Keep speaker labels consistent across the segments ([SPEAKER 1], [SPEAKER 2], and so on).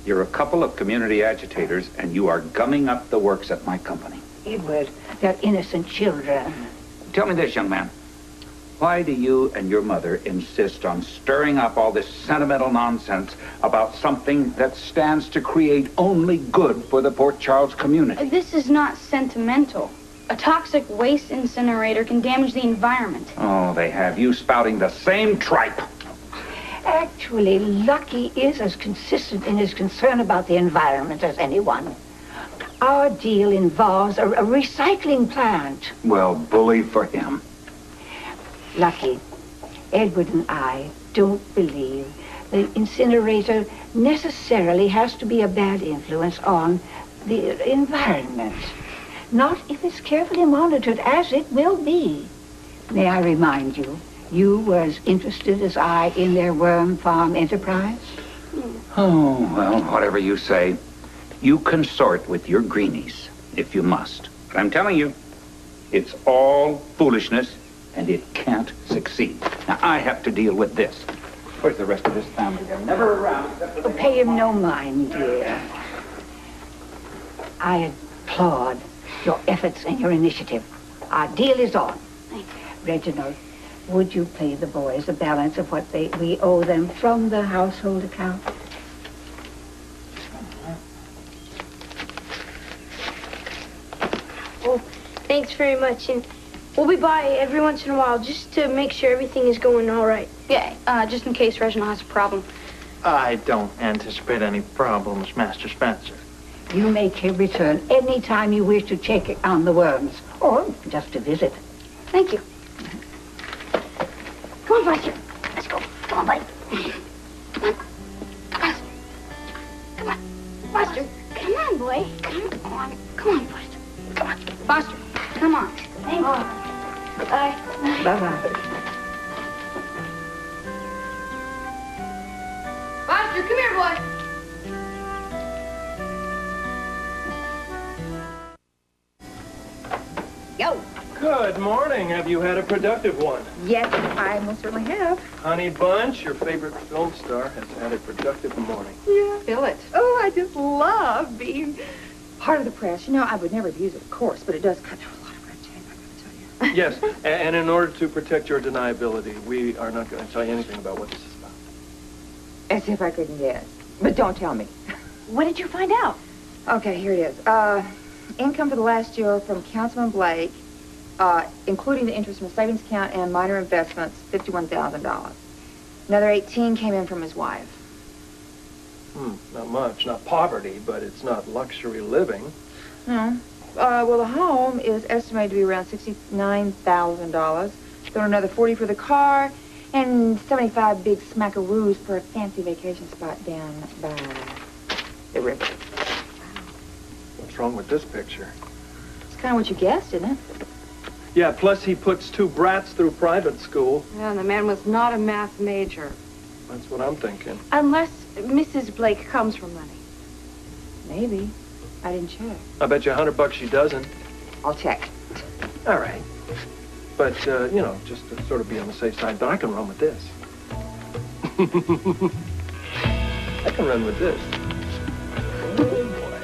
[SPEAKER 1] You're a couple of community agitators, and you are gumming up the works at my company.
[SPEAKER 2] Edward, they're innocent children.
[SPEAKER 1] Tell me this, young man. Why do you and your mother insist on stirring up all this sentimental nonsense about something that stands to create only good for the Port Charles community?
[SPEAKER 3] This is not sentimental. A toxic waste incinerator can damage the environment.
[SPEAKER 1] Oh, they have you spouting the same tripe.
[SPEAKER 2] Actually, Lucky is as consistent in his concern about the environment as anyone. Our deal involves a recycling plant.
[SPEAKER 1] Well, bully for him.
[SPEAKER 2] Lucky, Edward and I don't believe the incinerator necessarily has to be a bad influence on the environment. Not if it's carefully monitored, as it will be. May I remind you, you were as interested as I in their worm farm enterprise?
[SPEAKER 1] Oh, well, whatever you say. You consort with your greenies, if you must. But I'm telling you, it's all foolishness, and it can't succeed. Now, I have to deal with this. Where's the rest of this family? They're never around.
[SPEAKER 2] Pay him no mind, dear. I applaud your efforts and your initiative. Our deal is on. Reginald, would you pay the boys the balance of what we owe them from the household account?
[SPEAKER 3] Well, thanks very much. And we'll be by every once in a while just to make sure everything is going all right. Yeah, just in case Reginald has a problem.
[SPEAKER 4] I don't anticipate any problems, Master Spencer.
[SPEAKER 2] You make him return any time you wish to check on the worms, or just to visit.
[SPEAKER 3] Thank you. Come on, Buster. Let's go. Come on, buddy. Come on. Buster. Come on. Buster. Come on, boy. Come on. Come on, Buster. Come on. Buster. Come on. Thank you. Bye.
[SPEAKER 2] Bye-bye.
[SPEAKER 3] Buster, come here, boy.
[SPEAKER 2] Yo.
[SPEAKER 4] Good morning. Have you had a productive one?
[SPEAKER 5] Yes, I most certainly have.
[SPEAKER 4] Honey Bunch, your favorite film star, has had a productive morning.
[SPEAKER 5] Yeah. Feel it. Oh, I just love being part of the press. You know, I would never abuse it, of course, but it does cut through a lot of red tape, I gotta tell you.
[SPEAKER 4] Yes, and in order to protect your deniability, we are not going to tell you anything about what this is about.
[SPEAKER 5] As if I couldn't guess. But don't tell me.
[SPEAKER 3] What did you find out?
[SPEAKER 5] Okay, here it is. Income for the last year from Councilman Blake, including the interest from savings account and minor investments, $51,000. Another 18 came in from his wife.
[SPEAKER 4] Not much. Not poverty, but it's not luxury living.
[SPEAKER 5] No. Well, the home is estimated to be around $69,000. Then another 40 for the car, and 75 big smackaroos for a fancy vacation spot down by the river.
[SPEAKER 4] What's wrong with this picture?
[SPEAKER 5] It's kind of what you guessed, isn't it?
[SPEAKER 4] Yeah, plus he puts two brats through private school.
[SPEAKER 6] Yeah, and the man was not a math major.
[SPEAKER 4] That's what I'm thinking.
[SPEAKER 6] Unless Mrs. Blake comes from money.
[SPEAKER 5] Maybe. I didn't check.
[SPEAKER 4] I bet you $100 she doesn't.
[SPEAKER 5] I'll check.
[SPEAKER 4] All right. But, you know, just to sort of be on the safe side, but I can run with this. I can run with this. Oh, boy.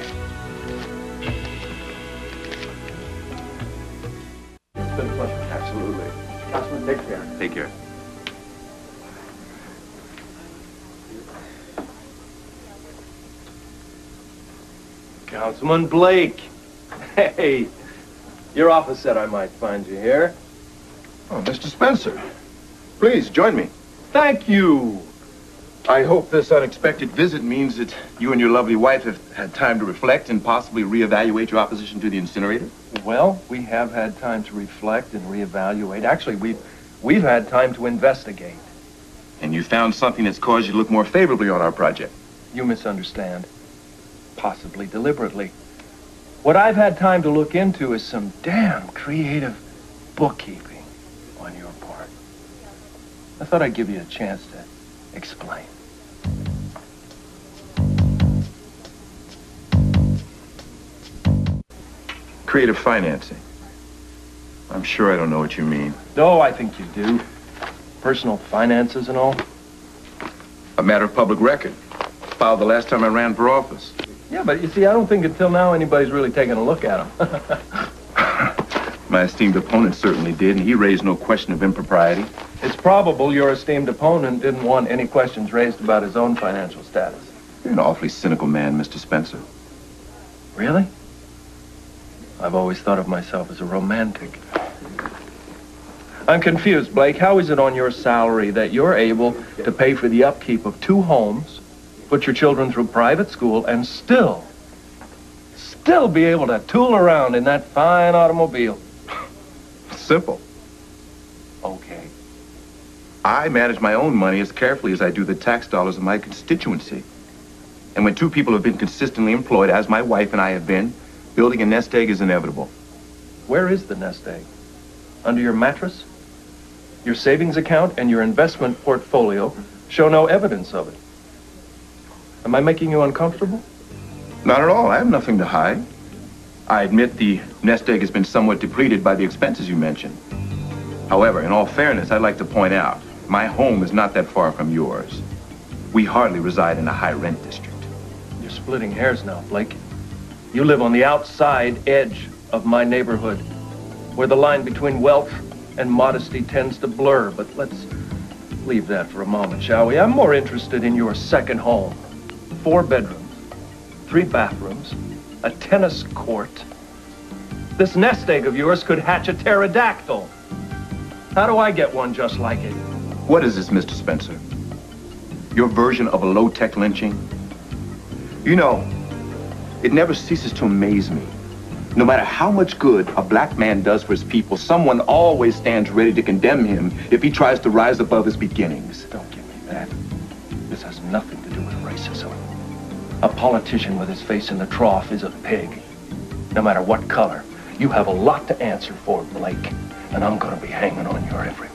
[SPEAKER 4] It's been a pleasure.
[SPEAKER 1] Absolutely.
[SPEAKER 4] Councilman, take care.
[SPEAKER 1] Take care.
[SPEAKER 4] Councilman Blake. Hey, your office said I might find you here.
[SPEAKER 7] Oh, Mr. Spencer. Please, join me.
[SPEAKER 4] Thank you.
[SPEAKER 7] I hope this unexpected visit means that you and your lovely wife have had time to reflect and possibly reevaluate your opposition to the incinerator.
[SPEAKER 4] Well, we have had time to reflect and reevaluate. Actually, we've had time to investigate.
[SPEAKER 7] And you found something that's caused you to look more favorably on our project.
[SPEAKER 4] You misunderstand. Possibly deliberately. What I've had time to look into is some damn creative bookkeeping on your part. I thought I'd give you a chance to explain.
[SPEAKER 7] Creative financing. I'm sure I don't know what you mean.
[SPEAKER 4] No, I think you do. Personal finances and all.
[SPEAKER 7] A matter of public record. filed the last time I ran for office.
[SPEAKER 4] Yeah, but you see, I don't think until now anybody's really taken a look at him.
[SPEAKER 7] My esteemed opponent certainly did, and he raised no question of impropriety.
[SPEAKER 4] It's probable your esteemed opponent didn't want any questions raised about his own financial status.
[SPEAKER 7] You're an awfully cynical man, Mr. Spencer.
[SPEAKER 4] Really? I've always thought of myself as a romantic. I'm confused, Blake. How is it on your salary that you're able to pay for the upkeep of 2 homes, put your children through private school, and still be able to tool around in that fine automobile?
[SPEAKER 7] Simple.
[SPEAKER 4] Okay.
[SPEAKER 7] I manage my own money as carefully as I do the tax dollars of my constituency. And when 2 people have been consistently employed, as my wife and I have been, building a nest egg is inevitable.
[SPEAKER 4] Where is the nest egg? Under your mattress? Your savings account and your investment portfolio show no evidence of it. Am I making you uncomfortable?
[SPEAKER 7] Not at all. I have nothing to hide. I admit the nest egg has been somewhat depleted by the expenses you mentioned. However, in all fairness, I'd like to point out, my home is not that far from yours. We hardly reside in a high-rent district.
[SPEAKER 4] You're splitting hairs now, Blake. You live on the outside edge of my neighborhood, where the line between wealth and modesty tends to blur. But let's leave that for a moment, shall we? I'm more interested in your second home. 4 bedrooms, 3 bathrooms, a tennis court. This nest egg of yours could hatch a pterodactyl. How do I get one just like it?
[SPEAKER 7] What is this, Mr. Spencer? Your version of a low-tech lynching? You know, it never ceases to amaze me. No matter how much good a black man does for his people, someone always stands ready to condemn him if he tries to rise above his beginnings.
[SPEAKER 4] Don't give me that. This has nothing to do with racism. A politician with his face in the trough is a pig. No matter what color. You have a lot to answer for, Blake. And I'm going to be hanging on your every